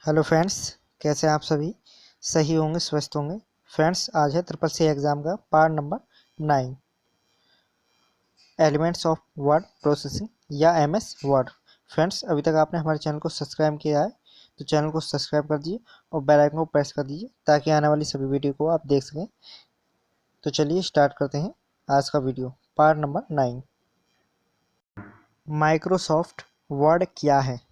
Hello friends, कैसे हैं आप सभी? सही होंगे, स्वस्थ होंगे। फ्रेंड्स, आज है ट्रिपल सी एग्ज़ाम का part number 9, elements of word processing या एमएस वर्ड। फ्रेंड्स, अभी तक आपने हमारे चैनल को सब्सक्राइब किया है तो चैनल को सब्सक्राइब कर दीजिए और बेल आइकन को प्रेस कर दीजिए ताकि आने वाली सभी वीडियो को आप देख सकें। तो चलिए स्टार्ट करते हैं आज का video, part number 9। Microsoft Word क्या है?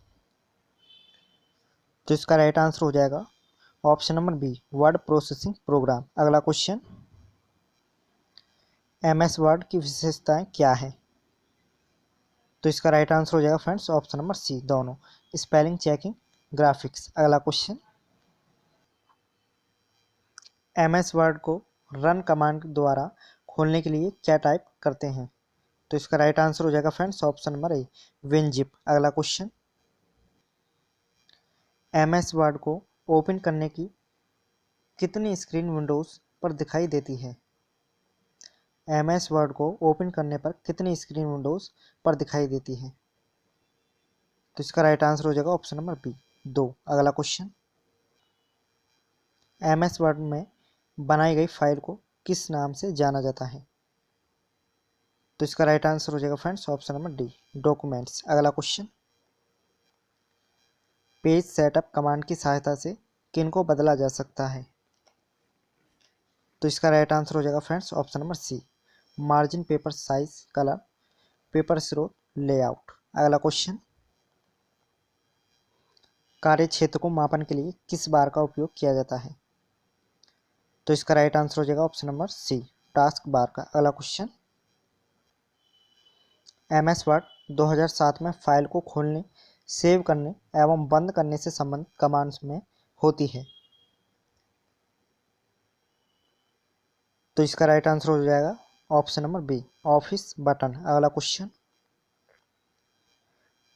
तो इसका राइट आंसर हो जाएगा option number B, word processing program. अगला क्वेश्चन, एमएस वर्ड की विशेषताएं क्या है? तो इसका राइट आंसर हो जाएगा फ्रेंड्स ऑप्शन नंबर सी, दोनों, स्पेलिंग चेकिंग, ग्राफिक्स। अगला क्वेश्चन, एमएस वर्ड को रन कमांड द्वारा खोलने के लिए क्या टाइप करते हैं? तो इसका राइट आंसर हो जाएगा फ्रेंड्स ऑप्शन नंबर ए, विनजिप। अगला क्वेश्चन, एमएस वर्ड को ओपन करने की कितनी स्क्रीन विंडोज पर दिखाई देती है? एमएस वर्ड को ओपन करने पर कितनी स्क्रीन विंडोज पर दिखाई देती है? तो इसका राइट आंसर हो जाएगा ऑप्शन नंबर बी, 2। अगला क्वेश्चन, एमएस वर्ड में बनाई गई फाइल को किस नाम से जाना जाता है? तो इसका राइट आंसर हो जाएगा friends option number D, documents. अगला क्वेश्चन, पेज सेटअप कमांड की सहायता से किन को बदला जा सकता है? तो इसका राइट आंसर हो जाएगा friends option number C, margin, paper size, colour, paper स्रोत, लेआउट। अगला क्वेश्चन, कार्य क्षेत्र को मापन के लिए किस बार का उपयोग किया जाता है? तो इसका राइट आंसर हो जाएगा option number C, task bar का। अगला क्वेश्चन, एमएस वर्ड 2007 में फाइल को खोलने, सेव करने एवं बंद करने से संबंधित कमांड्स में होती है। तो इसका राइट आंसर हो जाएगा option number B, office button. अगला क्वेश्चन,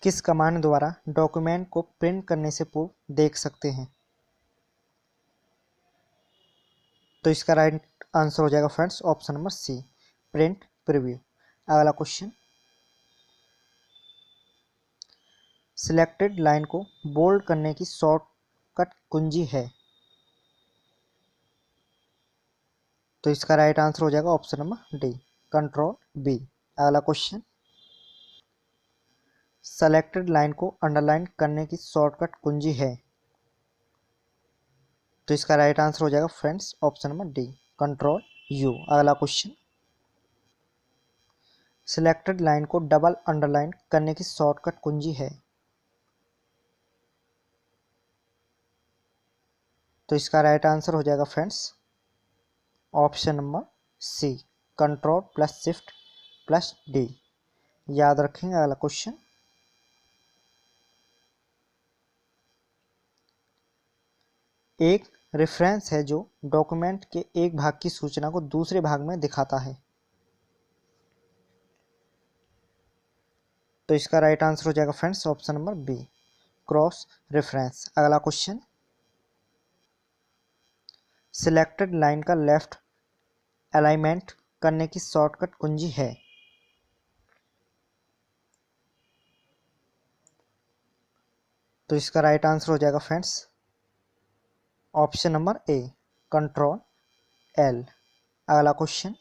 किस कमांड द्वारा डॉक्यूमेंट को प्रिंट करने से पूर्व देख सकते हैं? तो इसका राइट आंसर हो जाएगा friends option number C, print preview. अगला क्वेश्चन, सिलेक्टेड लाइन को बोल्ड करने की शॉर्टकट कुंजी है? तो इसका राइट आंसर हो जाएगा option number D, control B. अगला क्वेश्चन, सेलेक्टेड लाइन को अंडरलाइन करने की शॉर्टकट कुंजी है? तो इसका राइट आंसर हो जाएगा friends option number D, control you. अगला क्वेश्चन, सिलेक्टेड लाइन को डबल अंडरलाइन करने की शॉर्टकट कुंजी है? तो इसका राइट आंसर हो जाएगा friends option number C, control plus shift plus D. याद रखेंगे। अगला क्वेश्चन, एक रेफरेंस है जो डॉक्यूमेंट के एक भाग की सूचना को दूसरे भाग में दिखाता है। तो इसका राइट आंसर हो जाएगा friends option number B, cross reference. अगला क्वेश्चन, सिलेक्टेड लाइन का लेफ्ट अलाइनमेंट करने की शॉर्टकट कुंजी है? तो इसका राइट आंसर हो जाएगा friends option number A, control L. अगला क्वेश्चन,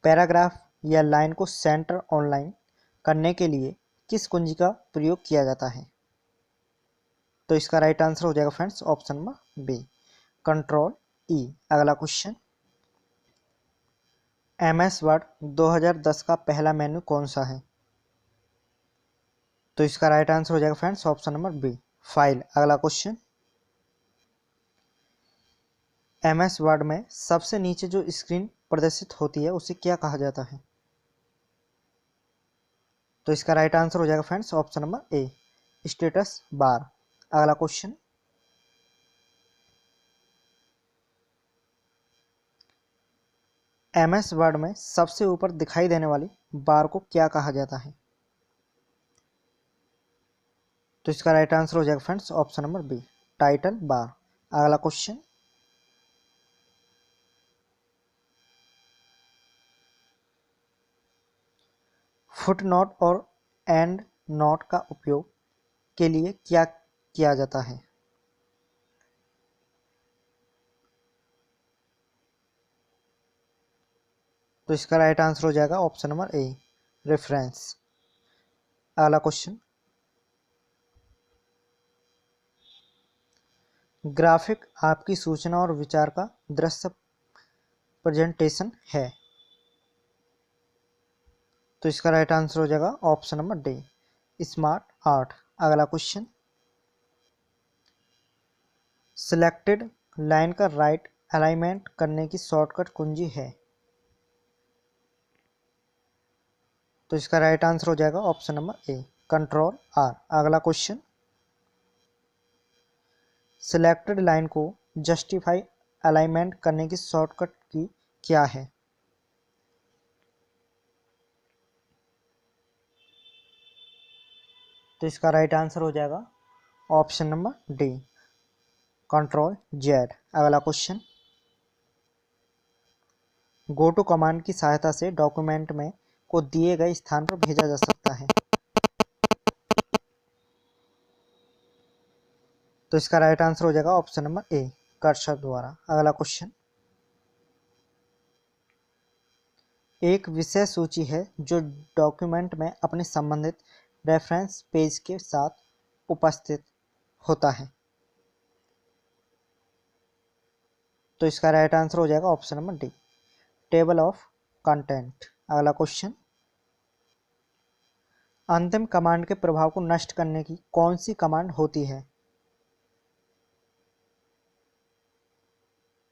पैराग्राफ या लाइन को सेंटर ऑनलाइन करने के लिए किस कुंजी का प्रयोग किया जाता है? तो इसका राइट आंसर हो जाएगा friends option number B, control E. अगला क्वेश्चन, एमएस वर्ड 2010 का पहला मेन्यू कौन सा है? तो इसका राइट आंसर हो जाएगा friends option number B, file. अगला क्वेश्चन, एमएस वर्ड में सबसे नीचे जो स्क्रीन प्रदर्शित होती है उसे क्या कहा जाता है? तो इसका राइट आंसर हो जाएगा फ्रेंड्स ऑप्शन नंबर ए, स्टेटस बार। अगला क्वेश्चन, एमएस वर्ड में सबसे ऊपर दिखाई देने वाली बार को क्या कहा जाता है? तो इसका राइट आंसर हो जाएगा friends option number B, title bar. अगला क्वेश्चन, फुट नोट और एंड नोट का उपयोग के लिए क्या किया जाता है? तो इसका राइट आंसर हो जाएगा ऑप्शन नंबर ए, रेफरेंस। अगला क्वेश्चन, ग्राफिक आपकी सूचना और विचार का दृश्य प्रेजेंटेशन है। तो इसका राइट आंसर हो जाएगा option number D, smart art. अगला क्वेश्चन, सिलेक्टेड लाइन का राइट अलाइनमेंट करने की शॉर्टकट कुंजी है। तो इसका राइट आंसर हो जाएगा option number A, control R. अगला क्वेश्चन, सिलेक्टेड लाइन को जस्टिफाई अलाइनमेंट करने की शॉर्टकट की क्या है? तो इसका राइट आंसर हो जाएगा option number D, control Z. अगला क्वेश्चन, गो टू कमांड की सहायता से डॉक्यूमेंट में को दिए गए स्थान पर भेजा जा सकता है। तो इसका राइट आंसर हो जाएगा ऑप्शन नंबर ए, कर्सर द्वारा। अगला क्वेश्चन, एक विषय सूची है जो डॉक्यूमेंट में अपने संबंधित रेफरेंस पेज के साथ उपस्थित होता है। तो इसका राइट आंसर हो जाएगा option number D, table of content. अगला क्वेश्चन, अंतिम कमांड के प्रभाव को नष्ट करने की कौन सी कमांड होती है?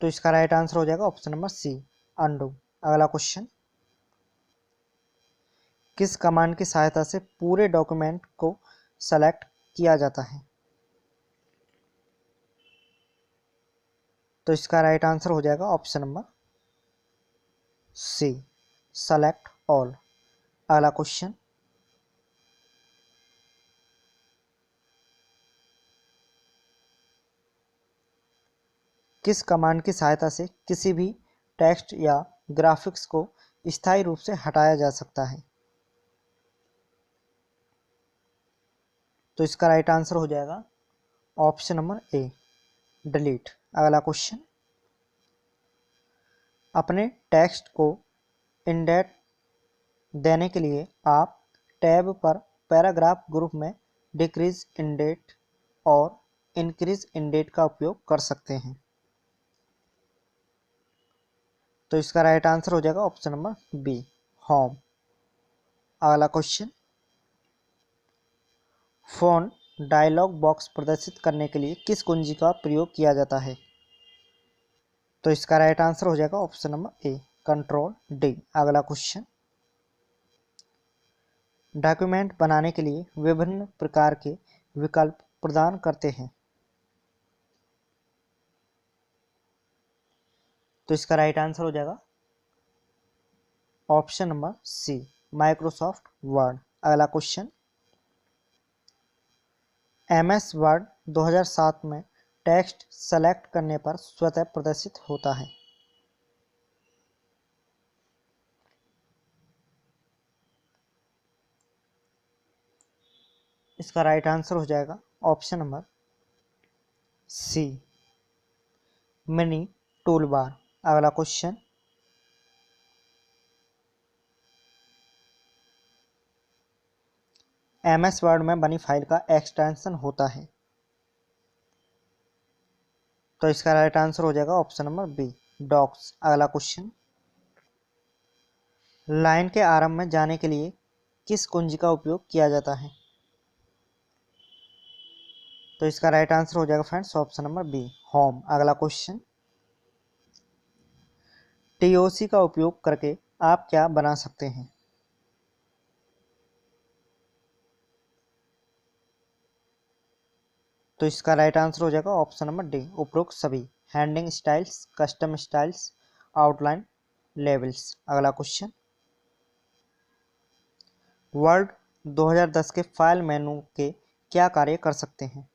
तो इसका राइट आंसर हो जाएगा ऑप्शन नंबर सी, अनडू। अगला क्वेश्चन, किस कमांड की सहायता से पूरे डॉक्यूमेंट को सेलेक्ट किया जाता है? तो इसका राइट आंसर हो जाएगा option number C, select all. अगला क्वेश्चन, किस कमांड की सहायता से किसी भी टेक्स्ट या ग्राफिक्स को स्थायी रूप से हटाया जा सकता है? तो इसका राइट आंसर हो जाएगा ऑप्शन नंबर ए, डिलीट। अगला क्वेश्चन, अपने टेक्स्ट को इंडेंट देने के लिए आप टैब पर पैराग्राफ ग्रुप में डिक्रीज इंडेंट और इंक्रीज इंडेंट का उपयोग कर सकते हैं। तो इसका राइट आंसर हो जाएगा ऑप्शन नंबर बी, होम। अगला क्वेश्चन, फोन डायलॉग बॉक्स प्रदर्शित करने के लिए किस कुंजी का प्रयोग किया जाता है? तो इसका राइट आंसर हो जाएगा option number A, control D. अगला क्वेश्चन, डॉक्यूमेंट बनाने के लिए विभिन्न प्रकार के विकल्प प्रदान करते हैं। तो इसका राइट आंसर हो जाएगा option number C, Microsoft Word. अगला क्वेश्चन, एमएस वर्ड 2007 में टेक्स्ट सेलेक्ट करने पर स्वतः प्रदर्शित होता है। इसका राइट आंसर हो जाएगा option number C, mini tool bar. अगला क्वेश्चन, एमएस वर्ड में बनी फाइल का एक्सटेंशन होता है। तो इसका राइट आंसर हो जाएगा ऑप्शन नंबर बी, डॉक्स। अगला क्वेश्चन, लाइन के आरंभ में जाने के लिए किस कुंजी का उपयोग किया जाता है? तो इसका राइट आंसर हो जाएगा friends option number B, home. अगला क्वेश्चन, टीओसी का उपयोग करके आप क्या बना सकते हैं? तो इसका राइट आंसर हो जाएगा ऑप्शन नंबर डी, उपरोक्त सभी, handing styles, custom styles, outline, labels. अगला क्वेश्चन, वर्ड 2010 के फाइल मेनू के क्या कार्य कर सकते हैं?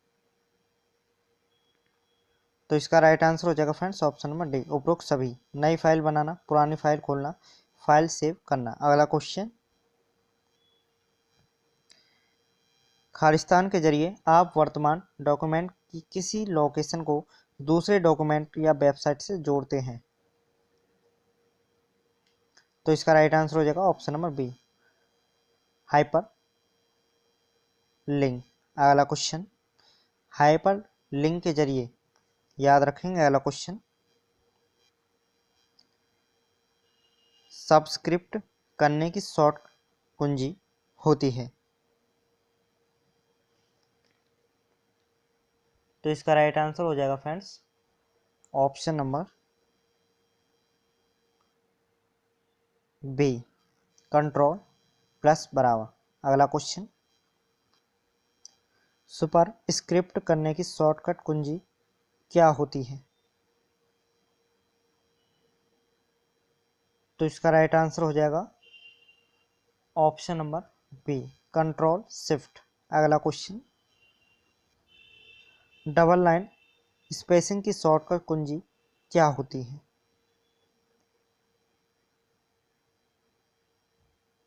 तो इसका राइट आंसर हो जाएगा फ्रेंड्स ऑप्शन नंबर डी, उपरोक्त सभी, नई फाइल बनाना, पुरानी फाइल खोलना, फाइल सेव करना। अगला क्वेश्चन, खालिस्तान के जरिए आप वर्तमान डॉक्यूमेंट की किसी लोकेशन को दूसरे डॉक्यूमेंट या वेबसाइट से जोड़ते हैं। तो इसका राइट आंसर हो जाएगा option number B, hyperlink. अगला क्वेश्चन, हाइपर लिंक के जरिए, याद रखेंगे अगला क्वेश्चन, सब्सक्रिप्ट करने की शॉर्ट कुंजी होती है। तो इसका राइट आंसर हो जाएगा friends option number B, control plus बराबर। अगला क्वेश्चन, सुपर स्क्रिप्ट करने की शॉर्टकट कुंजी क्या होती है? तो इसका राइट आंसर हो जाएगा option number B, control shift. अगला क्वेश्चन, डबल लाइन स्पेसिंग की शॉर्टकट कुंजी क्या होती है?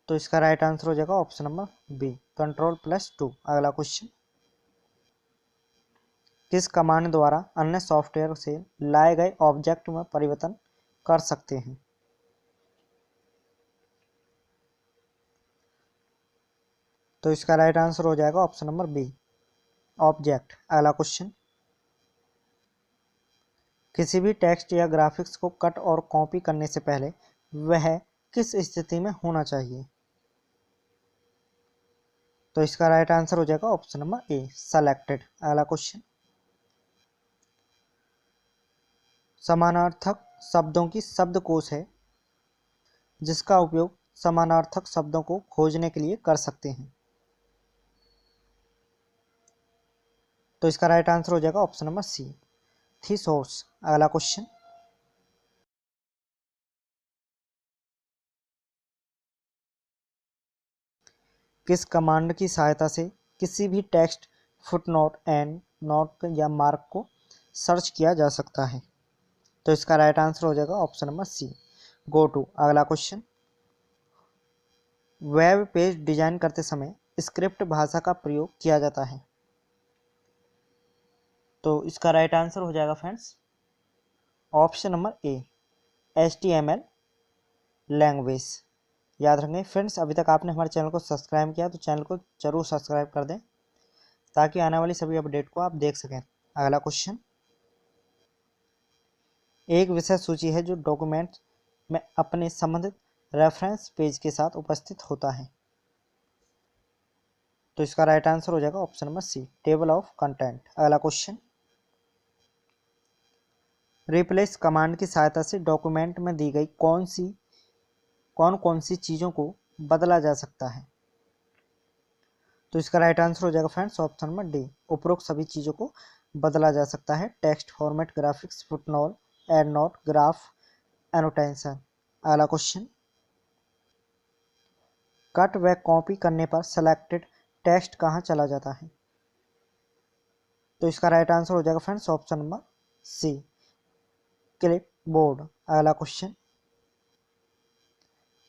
तो इसका राइट आंसर हो जाएगा option number B, control plus 2। अगला क्वेश्चन, किस कमांड द्वारा अन्य सॉफ्टवेयर से लाए गए ऑब्जेक्ट में परिवर्तन कर सकते हैं? तो इसका राइट आंसर हो जाएगा ऑप्शन नंबर बी, ऑब्जेक्ट। अगला क्वेश्चन, किसी भी टेक्स्ट या ग्राफिक्स को कट और कॉपी करने से पहले वह किस स्थिति में होना चाहिए? तो इसका राइट आंसर हो जाएगा ऑप्शन नंबर ए, सेलेक्टेड। अगला क्वेश्चन, समानार्थक शब्दों की शब्दकोश है जिसका उपयोग समानार्थक शब्दों को खोजने के लिए कर सकते हैं। तो इसका राइट आंसर हो जाएगा ऑप्शन नंबर सी, थीसॉरस। अगला क्वेश्चन, किस कमांड की सहायता से किसी भी टेक्स्ट, फुटनोट, एंड नोट या मार्क को सर्च किया जा सकता है? तो इसका राइट आंसर हो जाएगा option number C, go to. अगला क्वेश्चन, वेब पेज डिजाइन करते समय स्क्रिप्ट भाषा का प्रयोग किया जाता है। तो इसका राइट आंसर हो जाएगा फ्रेंड्स ऑप्शन नंबर ए, HTML लैंग्वेज। याद रखें फ्रेंड्स, अभी तक आपने हमारे चैनल को सब्सक्राइब किया तो चैनल को जरूर सब्सक्राइब कर दें ताकि आने वाली सभी अपडेट को आप देख सकें। अगला क्वेश्चन, एक विषय सूची है जो डॉक्यूमेंट में अपने संबंधित रेफरेंस पेज के साथ उपस्थित होता है। तो इसका राइट आंसर हो जाएगा option number C, table of content. अगला क्वेश्चन, रिप्लेस कमांड की सहायता से डॉक्यूमेंट में दी गई कौन कौन सी चीज़ों को बदला जा सकता है? तो इसका राइट आंसर हो जाएगा फ्रेंड्स ऑप्शन नंबर डी, उपरोक्त सभी चीज़ों को बदला जा सकता है। Text format, graphics, footnote, and note, graph, annotation. अगला क्वेश्चन, कट व कॉपी करने पर सेलेक्टेड टेक्स्ट कहाँ चला जाता है? तो इसका राइट आंसर हो जाएगा friends option number C, clipboard. अगला क्वेश्चन,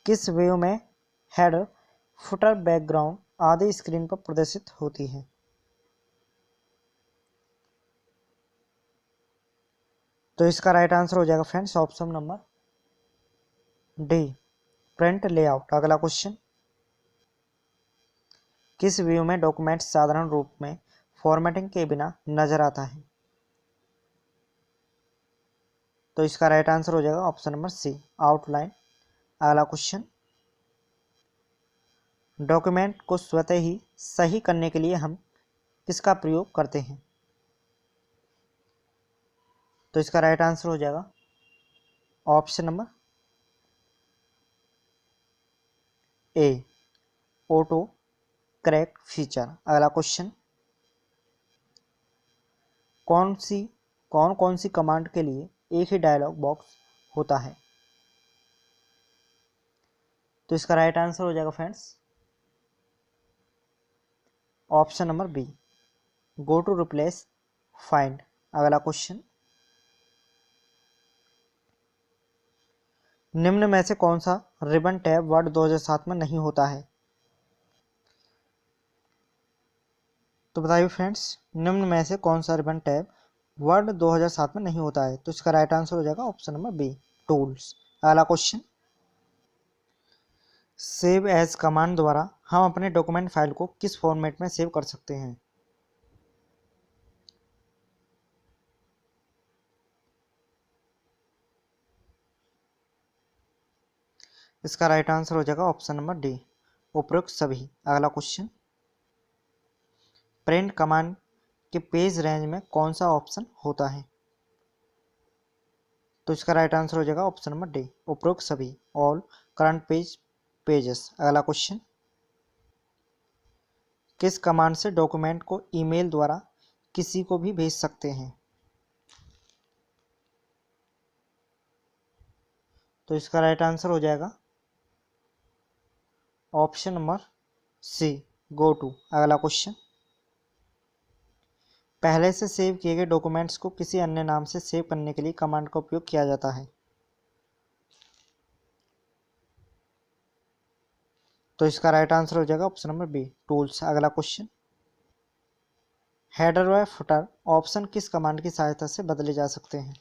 किस व्यू में हेडर, फुटर, बैकग्राउंड आदि स्क्रीन पर प्रदर्शित होती है? तो इसका राइट आंसर हो जाएगा friends option number D, print layout. अगला क्वेश्चन, किस व्यू में डॉक्यूमेंट साधारण रूप में फॉर्मेटिंग के बिना नजर आता है? तो इसका राइट आंसर हो जाएगा ऑप्शन नंबर सी, आउटलाइन। अगला क्वेश्चन, डॉक्यूमेंट को स्वतः ही सही करने के लिए हम किसका प्रयोग करते हैं? तो इसका राइट आंसर हो जाएगा ऑप्शन नंबर ए, ऑटो करेक्ट फीचर। अगला क्वेश्चन, कौन कौन सी कमांड के लिए एक ही डायलॉग बॉक्स होता है? तो इसका राइट आंसर हो जाएगा friends option number B, go to replace find. अगला क्वेश्चन, निम्न में से कौन सा रिबन टैब वर्ड 2007 में नहीं होता है? तो बताइए फ्रेंड्स, निम्न में से कौन सा रिबन टैब वर्ड 2007 में नहीं होता है? तो इसका राइट आंसर हो जाएगा ऑप्शन नंबर बी, टूल्स। अगला क्वेश्चन, सेव एज कमांड द्वारा हम अपने डॉक्यूमेंट फाइल को किस फॉर्मेट में सेव कर सकते हैं? इसका राइट आंसर हो जाएगा ऑप्शन नंबर डी, उपरोक्त सभी। अगला क्वेश्चन, प्रिंट कमांड के पेज रेंज में कौन सा ऑप्शन होता है? तो इसका राइट आंसर हो जाएगा ऑप्शन नंबर डी, उपरोक्त सभी, ऑल करंट पेज पेजेस। अगला क्वेश्चन, किस कमांड से डॉक्यूमेंट को ईमेल द्वारा किसी को भी भेज सकते हैं? तो इसका राइट आंसर हो जाएगा option number C, go to. अगला क्वेश्चन, पहले से सेव किए गए डॉक्यूमेंट्स को किसी अन्य नाम से सेव करने के लिए कमांड का उपयोग किया जाता है? तो इसका राइट आंसर हो जाएगा ऑप्शन नंबर बी, टूल्स। अगला क्वेश्चन, हेडर व फुटर ऑप्शन किस कमांड की सहायता से बदले जा सकते हैं?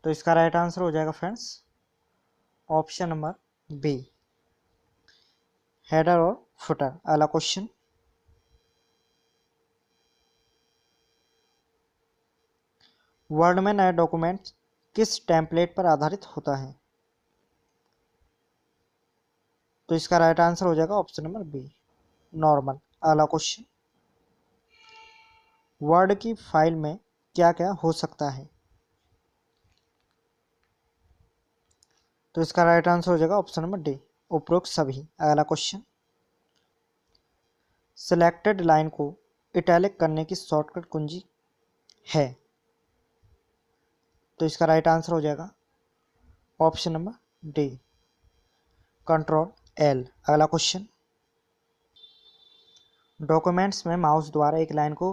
तो इसका राइट आंसर हो जाएगा friends option number B, header और फुटर। अगला क्वेश्चन, वर्ड में नया डॉक्यूमेंट किस टेम्पलेट पर आधारित होता है? तो इसका राइट आंसर हो जाएगा ऑप्शन नंबर बी, नॉर्मल। अगला क्वेश्चन, वर्ड की फाइल में क्या क्या हो सकता है? तो इसका राइट आंसर हो जाएगा ऑप्शन नंबर डी, उपरोक्त सभी। अगला क्वेश्चन, सिलेक्टेड लाइन को इटैलिक करने की शॉर्टकट कुंजी है? तो इसका राइट आंसर हो जाएगा option number D, control L. अगला क्वेश्चन, डॉक्यूमेंट्स में माउस द्वारा एक लाइन को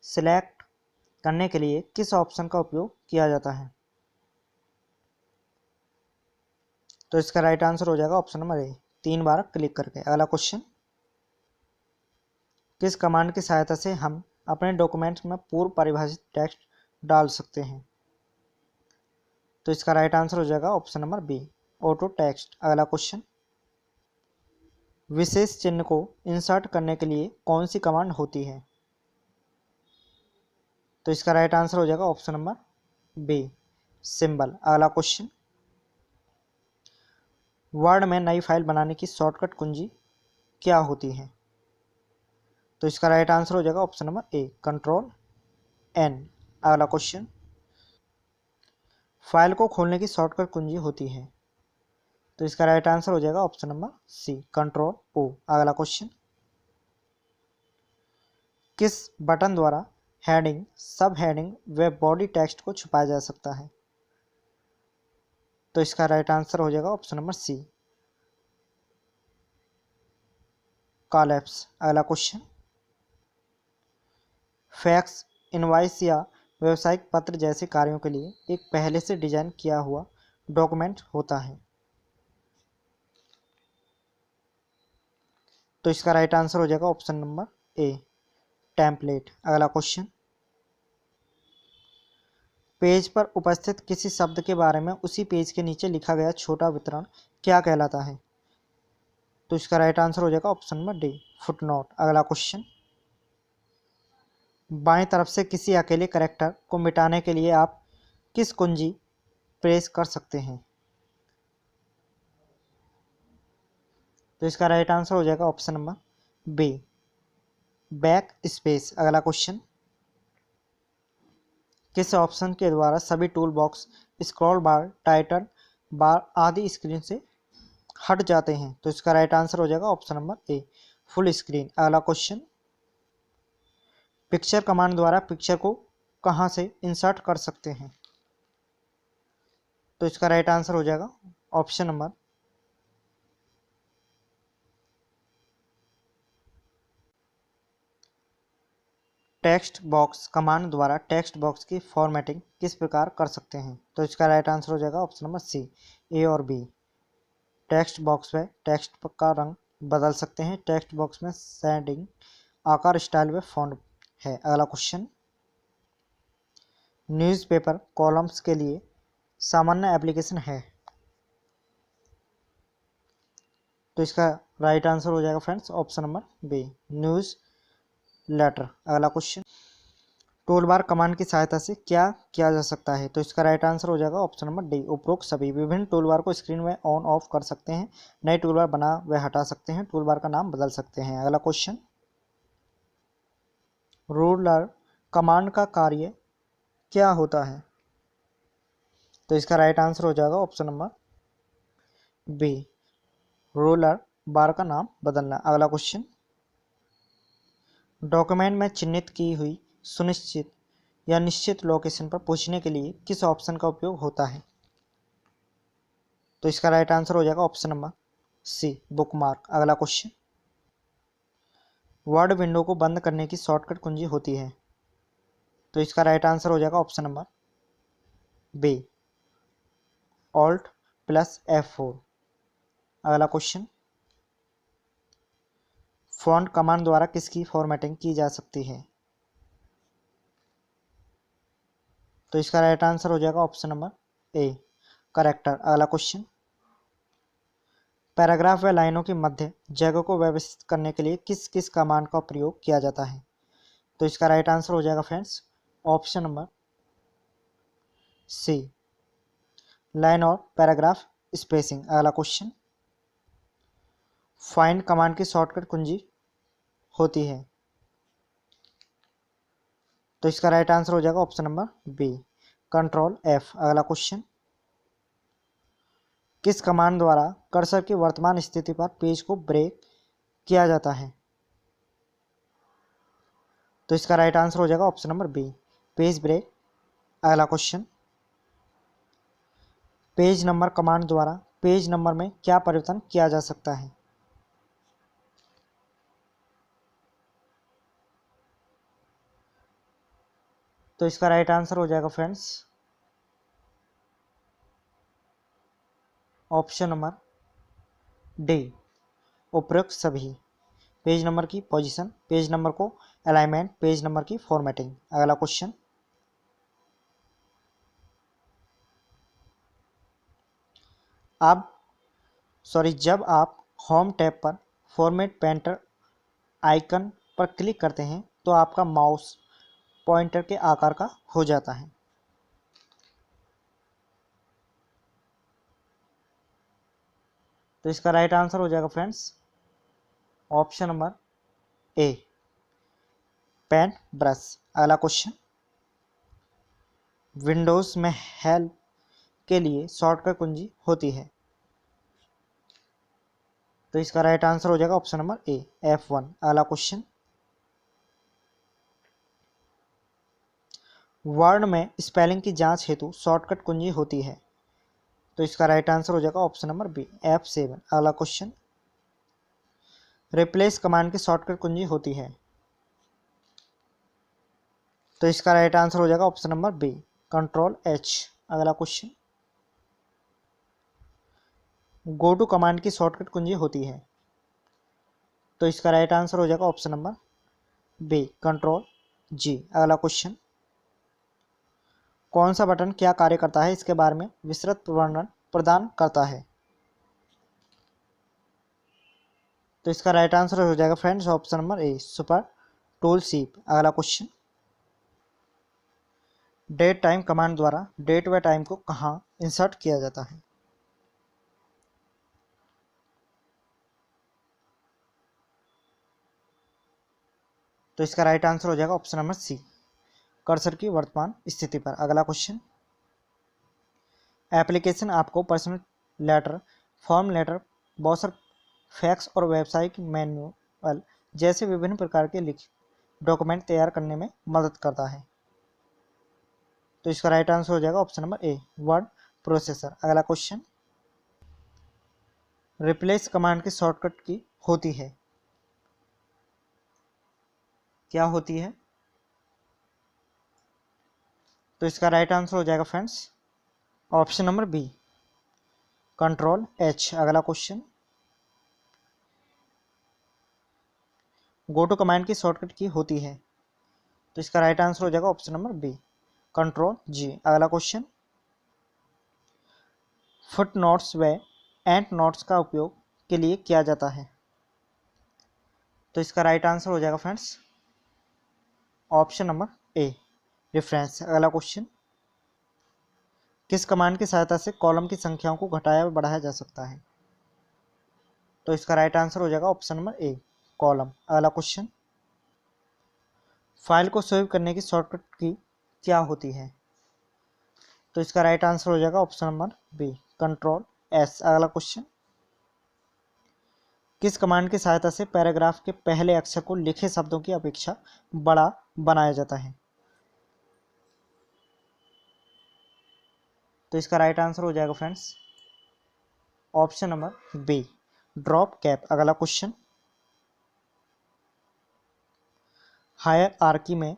सिलेक्ट करने के लिए किस ऑप्शन का उपयोग किया जाता है? तो इसका राइट आंसर हो जाएगा ऑप्शन नंबर ए, 3 बार क्लिक करके। अगला क्वेश्चन, किस कमांड की सहायता से हम अपने डॉक्यूमेंट्स में पूर्व परिभाषित टेक्स्ट डाल सकते हैं? तो इसका राइट आंसर हो जाएगा option number B, auto text. अगला क्वेश्चन, विशेष चिन्ह को इंसर्ट करने के लिए कौन सी कमांड होती है? तो इसका राइट आंसर हो जाएगा ऑप्शन नंबर बी, सिंबल। अगला क्वेश्चन, वर्ड में नई फाइल बनाने की शॉर्टकट कुंजी क्या होती है? तो इसका राइट आंसर हो जाएगा option number A, control N. अगला क्वेश्चन, फाइल को खोलने की शॉर्टकट कुंजी होती है? तो इसका राइट आंसर हो जाएगा option number C, control O. अगला क्वेश्चन, किस बटन द्वारा हेडिंग, सब हेडिंग व बॉडी टेक्स्ट को छुपाया जा सकता है? तो इसका राइट आंसर हो जाएगा ऑप्शन नंबर सी, कॉलएप्स। अगला क्वेश्चन, फैक्स, इनवॉइस या व्यवसायिक पत्र जैसे कार्यों के लिए एक पहले से डिजाइन किया हुआ डॉक्यूमेंट होता है? तो इसका राइट आंसर हो जाएगा ऑप्शन नंबर ए, टेम्पलेट। अगला क्वेश्चन, पेज पर उपस्थित किसी शब्द के बारे में उसी पेज के नीचे लिखा गया छोटा विवरण क्या कहलाता है? तो इसका राइट आंसर हो जाएगा ऑप्शन नंबर डी, फुटनोट। अगला क्वेश्चन, बाएं तरफ से किसी अकेले कैरेक्टर को मिटाने के लिए आप किस कुंजी प्रेस कर सकते हैं? तो इसका राइट आंसर हो जाएगा option number B, back space. अगला क्वेश्चन, किस ऑप्शन के द्वारा सभी tool box, scroll bar, title bar आदि स्क्रीन से हट जाते हैं? तो इसका राइट आंसर हो जाएगा ऑप्शन नंबर ए, फुल स्क्रीन। अगला क्वेश्चन, पिक्चर कमांड द्वारा पिक्चर को कहां से इंसर्ट कर सकते हैं? तो इसका राइट आंसर हो जाएगा option number text box command द्वारा टेक्स्ट बॉक्स की फॉर्मेटिंग किस प्रकार कर सकते हैं? तो इसका राइट आंसर हो जाएगा ऑप्शन नंबर सी, ए और बी। टेक्स्ट बॉक्स में टेक्स्ट का रंग बदल सकते हैं। टेक्स्ट बॉक्स में सेटिंग आकार, स्टाइल व फॉन्ट है। अगला क्वेश्चन, न्यूज़पेपर कॉलम्स के लिए सामान्य एप्लीकेशन है। तो इसका राइट आंसर हो जाएगा friends option number B, newsletter. अगला क्वेश्चन, टूल बार कमांड की सहायता से क्या किया जा सकता है। तो इसका राइट आंसर हो जाएगा ऑप्शन नंबर डी, उपरोक्त सभी। विभिन्न टूल बार को स्क्रीन में ऑन ऑफ कर सकते हैं, नए टूल बार बना व हटा सकते हैं, टूल बार का नाम बदल सकते हैं। अगला क्वेश्चन, रूलर कमांड का कार्य क्या होता है। तो इसका राइट आंसर हो जाएगा ऑप्शन नंबर बी, रूलर बार का नाम बदलना। अगला क्वेश्चन, डॉक्यूमेंट में चिन्हित की हुई सुनिश्चित या निश्चित लोकेशन पर पहुंचने के लिए किस ऑप्शन का उपयोग होता है। तो इसका राइट आंसर हो जाएगा ऑप्शन नंबर सी, बुकमार्क। अगला क्वेश्चन, वर्ड विंडो को बंद करने की शॉर्टकट कुंजी होती है। तो इसका राइट आंसर हो जाएगा option number B, Alt plus F4। अगला क्वेश्चन, फॉन्ट कमांड द्वारा किसकी फॉर्मेटिंग की जा सकती है। तो इसका राइट आंसर हो जाएगा ऑप्शन नंबर ए, करेक्टर। अगला क्वेश्चन, पैराग्राफ व लाइनों की मध्य जगह को व्यवस्थित करने के लिए किस किस कमांड का प्रयोग किया जाता है। तो इसका राइट आंसर हो जाएगा friends option number C, line और पैराग्राफ स्पेसिंग। अगला क्वेश्चन, फाइंड कमांड की शॉर्टकट कुंजी होती है। तो इसका राइट आंसर हो जाएगा option number B, control F। अगला क्वेश्चन, किस कमांड द्वारा कर्सर की वर्तमान स्थिति पर पेज को ब्रेक किया जाता है। तो इसका राइट आंसर हो जाएगा option number B, page break. अगला क्वेश्चन, पेज नंबर कमांड द्वारा पेज नंबर में क्या परिवर्तन किया जा सकता है। तो इसका राइट आंसर हो जाएगा फ्रेंड्स ऑप्शन नंबर डी, उपरोक्त सभी। पेज नंबर की पोजीशन, पेज नंबर को अलाइनमेंट, पेज नंबर की फॉर्मेटिंग। अगला क्वेश्चन, जब आप होम टैब पर फॉर्मेट पेंटर आइकन पर क्लिक करते हैं तो आपका माउस पॉइंटर के आकार का हो जाता है। तो इसका राइट आंसर हो जाएगा friends option number A, paint brush. अगला क्वेश्चन, विंडोज में हेल्प के लिए शॉर्टकट कुंजी होती है। तो इसका राइट आंसर हो जाएगा ऑप्शन नंबर ए, F1। अगला क्वेश्चन, वर्ड में स्पेलिंग की जांच हेतु शॉर्टकट कुंजी होती है। तो इसका राइट आंसर हो जाएगा ऑप्शन नंबर बी, F7। अगला क्वेश्चन, रिप्लेस कमांड की शॉर्टकट कुंजी होती है। तो इसका राइट आंसर हो जाएगा option number B, control H। अगला क्वेश्चन, गो टू कमांड की शॉर्टकट कुंजी होती है। तो इसका राइट आंसर हो जाएगा option number B, control G। अगला क्वेश्चन, कौन सा बटन क्या कार्य करता है, इसके बारे में विस्तृत वर्णन प्रदान करता है। तो इसका राइट आंसर हो जाएगा फ्रेंड्स ऑप्शन नंबर ए, सुपर टूल शीप। अगला क्वेश्चन, डेट टाइम कमांड द्वारा डेट व टाइम को कहाँ इंसर्ट किया जाता है। तो इसका राइट आंसर हो जाएगा ऑप्शन नंबर सी, कर्सर की वर्तमान स्थिति पर। अगला क्वेश्चन, एप्लीकेशन आपको personal letter, form letter, browser fax और वेबसाइट मैनुअल जैसे विभिन्न प्रकार के लिखित डॉक्यूमेंट तैयार करने में मदद करता है। तो इसका राइट आंसर हो जाएगा ऑप्शन नंबर ए, वर्ड प्रोसेसर। अगला क्वेश्चन, रिप्लेस कमांड की शॉर्टकट की होती है। क्या होती है। तो इसका राइट आंसर हो जाएगा friends option number B, control H। अगला क्वेश्चन, गो टू कमांड की शॉर्टकट की होती है? तो इसका राइट आंसर हो जाएगा option number B, control G. अगला क्वेश्चन, फुट नोट्स व एंड नोट्स का उपयोग के लिए किया जाता है? तो इसका राइट आंसर हो जाएगा फ्रेंड्स ऑप्शन नंबर ए, रेफरेंस। अगला क्वेश्चन, किस कमांड की सहायता से कॉलम की संख्याओं को घटाया व बढ़ाया जा सकता है? तो इसका राइट आंसर हो जाएगा ऑप्शन नंबर ए, कॉलम। अगला क्वेश्चन, फाइल को सेव करने की शॉर्टकट की क्या होती है? तो इसका राइट आंसर हो जाएगा option number B, control S. अगला क्वेश्चन, किस कमांड की सहायता से पैराग्राफ के पहले अक्षर को लिखे शब्दों की अपेक्षा बड़ा बनाया जाता है? तो इसका राइट आंसर हो जाएगा friends option number B, drop cap. अगला क्वेश्चन, हायर आर्की में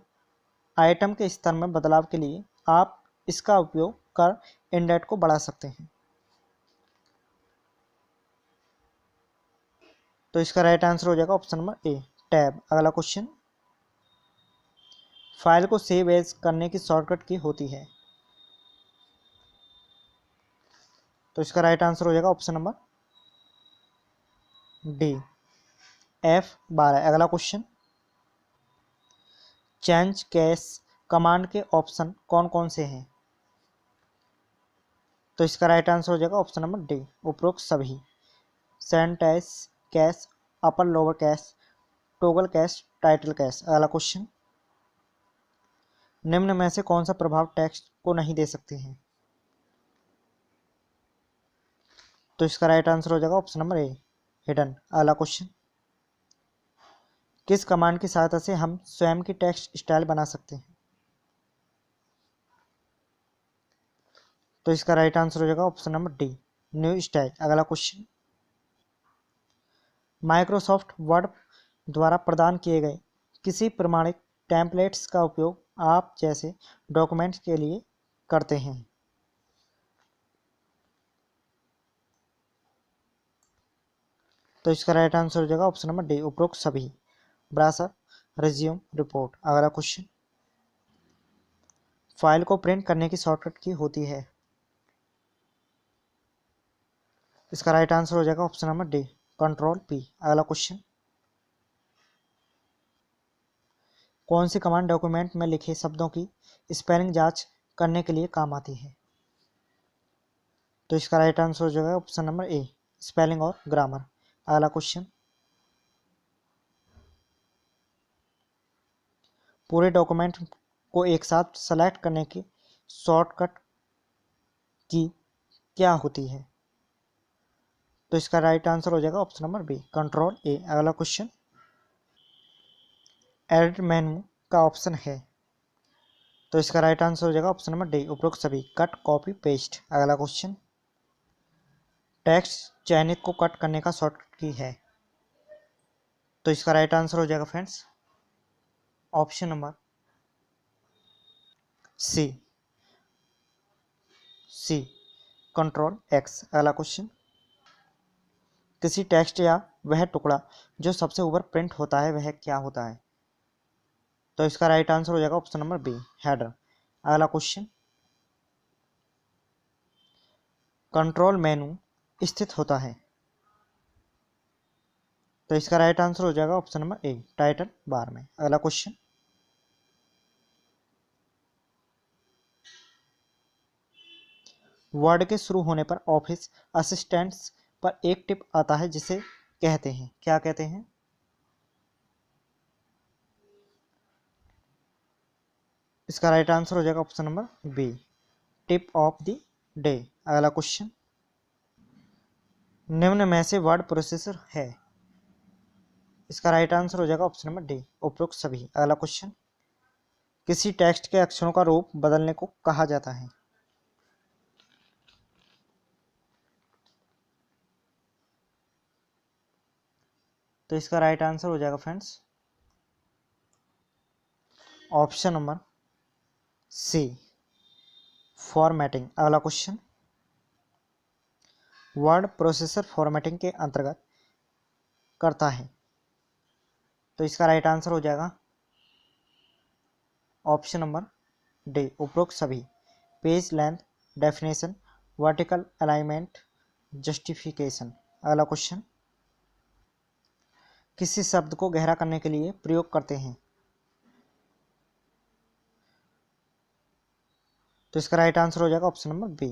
आइटम के स्तर में बदलाव के लिए आप इसका उपयोग कर इंडेंट को बढ़ा सकते हैं? तो इसका राइट आंसर हो जाएगा ऑप्शन नंबर ए, टैब। अगला क्वेश्चन, फाइल को सेव एज करने की शॉर्टकट की होती है? तो इसका राइट आंसर हो जाएगा ऑप्शन नंबर डी, F12। अगला क्वेश्चन, चेंज केस कमांड के ऑप्शन कौन कौन से हैं? तो इसका राइट आंसर हो जाएगा ऑप्शन नंबर डी, उपरोक्त सभी। Sentence cash, upper lower cash, toggle cash, title cash. अगला क्वेश्चन, निम्न में से कौन सा प्रभाव टेक्स्ट को नहीं दे सकते हैं? तो इसका राइट आंसर हो जाएगा ऑप्शन नंबर ए, हिडन। अगला क्वेश्चन, किस कमांड की सहायता से हम स्वयं की टेक्स्ट स्टाइल बना सकते हैं? तो इसका राइट आंसर हो जाएगा option number D, new style. अगला क्वेश्चन, माइक्रोसॉफ्ट वर्ड द्वारा प्रदान किए गए किसी प्रमाणित टेम्पलेट्स का उपयोग आप जैसे डॉक्यूमेंट्स के लिए करते हैं? तो इसका राइट आंसर हो जाएगा ऑप्शन नंबर डी, उपरोक्त सभी। Browser, resume, report. अगला क्वेश्चन, फाइल को प्रिंट करने की शॉर्टकट की होती है? इसका राइट आंसर हो जाएगा option number D, control P. अगला क्वेश्चन, कौन सी कमांड डॉक्यूमेंट में लिखे शब्दों की स्पेलिंग जांच करने के लिए काम आती है? तो इसका राइट आंसर हो जाएगा ऑप्शन नंबर ए, स्पेलिंग और ग्रामर। अगला क्वेश्चन, पूरे डॉक्यूमेंट को एक साथ सेलेक्ट करने की शॉर्टकट की क्या होती है? तो इसका राइट आंसर हो जाएगा option number B, control A. अगला क्वेश्चन, एडिट मेनू का ऑप्शन है? तो इसका राइट आंसर हो जाएगा ऑप्शन नंबर डी, उपरोक्त सभी। Cut, copy, paste. अगला क्वेश्चन, टेक्स्ट चयनित को कट करने का शॉर्टकट की है? तो इसका राइट आंसर हो जाएगा फ्रेंड्स ऑप्शन नंबर सी, सी, कंट्रोल एक्स। अगला क्वेश्चन, किसी टेक्स्ट या वह टुकड़ा जो सबसे ऊपर प्रिंट होता है वह क्या होता है? तो इसका राइट आंसर हो जाएगा ऑप्शन नंबर बी, हेडर। अगला क्वेश्चन, कंट्रोल मेनू स्थित होता है? तो इसका राइट आंसर हो जाएगा ऑप्शन नंबर ए, टाइटल बार में। अगला क्वेश्चन, वर्ड के शुरू होने पर ऑफिस असिस्टेंट्स पर एक टिप आता है जिसे कहते हैं, क्या कहते हैं? इसका राइट आंसर हो जाएगा option number B, tip of the day. अगला क्वेश्चन, निम्न में से वर्ड प्रोसेसर है? इसका राइट आंसर हो जाएगा ऑप्शन नंबर डी, उपरोक्त सभी। अगला क्वेश्चन, किसी टेक्स्ट के अक्षरों का रूप बदलने को कहा जाता है? तो इसका राइट आंसर हो जाएगा friends option number C, formatting. अगला क्वेश्चन, वर्ड प्रोसेसर फॉर्मेटिंग के अंतर्गत करता है? तो इसका राइट आंसर हो जाएगा ऑप्शन नंबर डी, उपरोक्त सभी। Page length, definition, vertical alignment, justification. अगला क्वेश्चन, किसी शब्द को गहरा करने के लिए प्रयोग करते हैं? तो इसका राइट आंसर हो जाएगा ऑप्शन नंबर बी,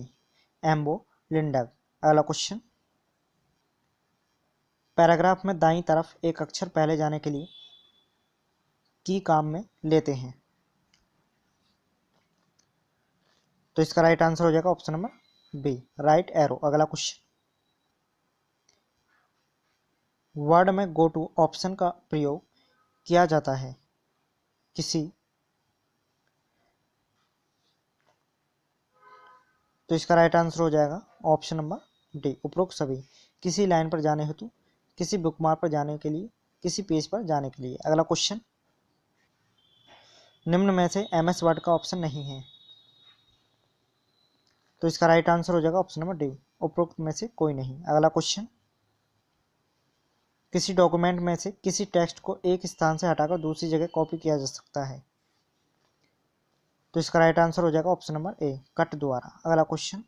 एम्बो लिंडर। अगला क्वेश्चन, पैराग्राफ में दाईं तरफ एक अक्षर पहले जाने के लिए की काम में लेते हैं? तो इसका राइट आंसर हो जाएगा option number B, right arrow. अगला क्वेश्चन, वर्ड में गो टू ऑप्शन का प्रयोग किया जाता है किसी, तो इसका राइट आंसर हो जाएगा ऑप्शन नंबर डी, उपरोक्त सभी। किसी लाइन पर जाने हेतु, किसी बुकमार्क पर जाने के लिए, किसी पेज पर जाने के लिए। अगला क्वेश्चन, निम्न में से एमएस वर्ड का ऑप्शन नहीं है? तो इसका राइट आंसर हो जाएगा ऑप्शन नंबर डी, उपरोक्त में से कोई नहीं। अगला क्वेश्चन, किसी डॉक्यूमेंट में से किसी टेक्स्ट को एक स्थान से हटाकर दूसरी जगह कॉपी किया जा सकता है? तो इसका राइट आंसर हो जाएगा ऑप्शन नंबर ए, कट द्वारा। अगला क्वेश्चन,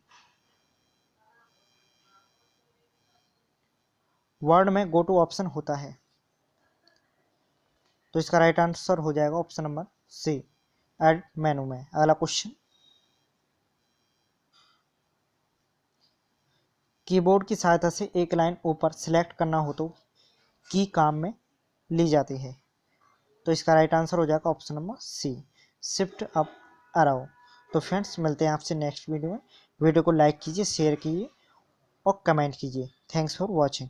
वर्ड में गो टू ऑप्शन होता है? तो इसका राइट आंसर हो जाएगा option number C, add menu में। अगला क्वेश्चन, कीबोर्ड की सहायता से एक लाइन ऊपर सिलेक्ट करना हो तो की काम में ली जाती है? तो इसका राइट आंसर हो जाएगा option number C, shift up arrow. तो फ्रेंड्स, मिलते हैं आपसे नेक्स्ट वीडियो में। वीडियो को लाइक कीजिए, शेयर कीजिए और कमेंट कीजिए। Thanks for watching.